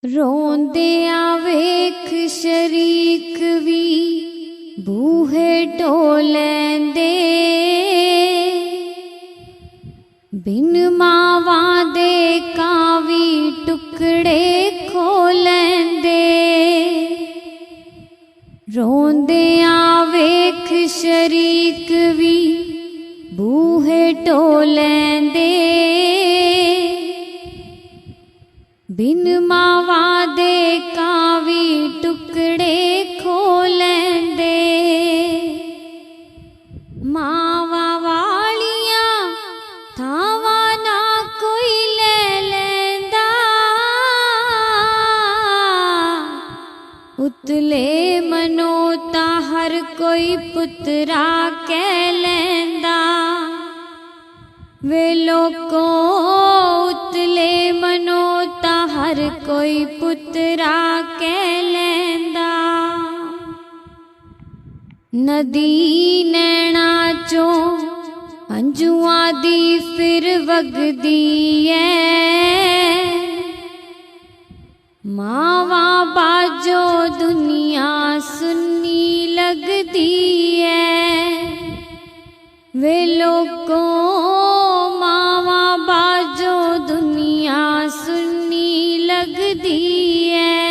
रोंदिया वेख शरीक भी बूहे टोलेंदे, बिन मावा दे कावी टुकड़े खोलेंदे। रोंदिया वेख शरीक भी बूहे टोलेंदे, बिन मावा दे कावी टुकड़े खोलेंदे। मावा वालिया थावा ना कोई ले लेंदा, उतले मनो ता हर कोई पुत्रा कह लेंदा। वे लोको उतले मनो ता हर कोई पुत्रा कह लेंदा। नदी नैना चो अंजुआ दी फिर वगदी है, मावा बाजो दुनिया सुन्नी लगदी है। वे लोको मावा बाजो दुनिया सुन्नी लगदी है।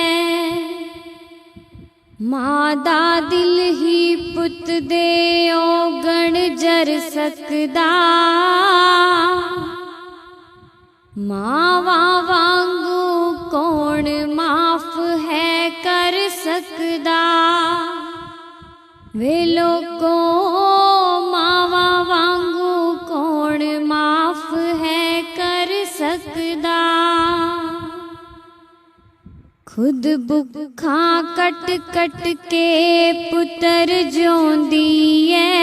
मां दा दिल ही पुत दे ओगण जर सकदा, मावा वांगू कौन माफ है कर सकदा। वे लोको मावा वांगू कौन माफ है कर सकदा। खुद भुखा कट कट के पुत्र जोंदी है,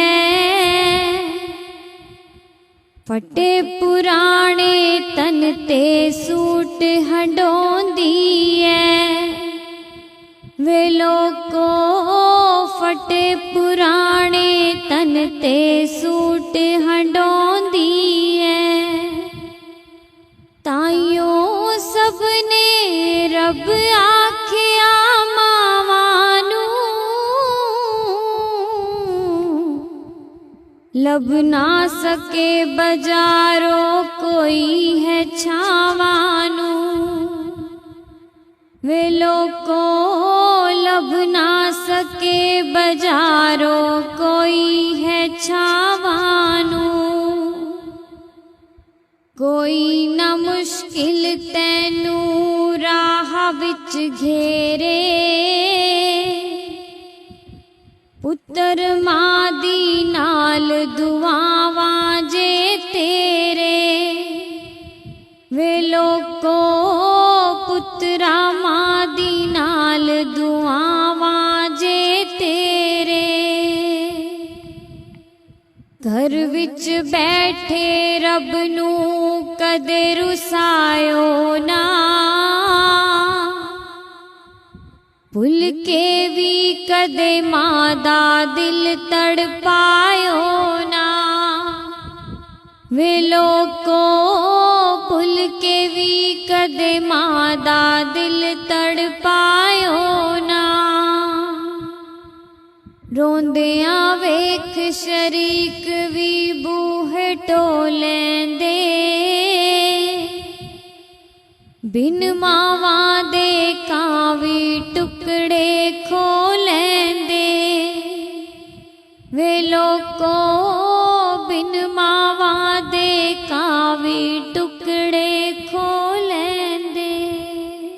फटे पुराने तन ते सूट हंडोंदी है। वे लोको फटे पुराने तन ते सूट हंडोंदी है। ताइयों सबने रब आखिया मावानू, लब ना सके बजारो कोई है छावानू। वे लोको लब ना सके बजारो कोई है छावानू। कोई न मुश्किल तैनू राह विच घेरे, पुत्र मां दी नाल दुआवां जे तेरे। वे लोको पुत्रा मां दी नाल दुआवां जे तेरे। घर विच बैठे रब नू कदे रुसायो ना, भुल के भी कदे मां दा दिल तड़पायो ना। वे लोको भुल के भी कदे मां दा दिल तड़पायो ना। रोंदिया वेख शरीक भी बूहे टोलेंदे, बिन मावा दे कावी टुकड़े खोलेंदे। वे लोको बिन मावा दे कावी टुकड़े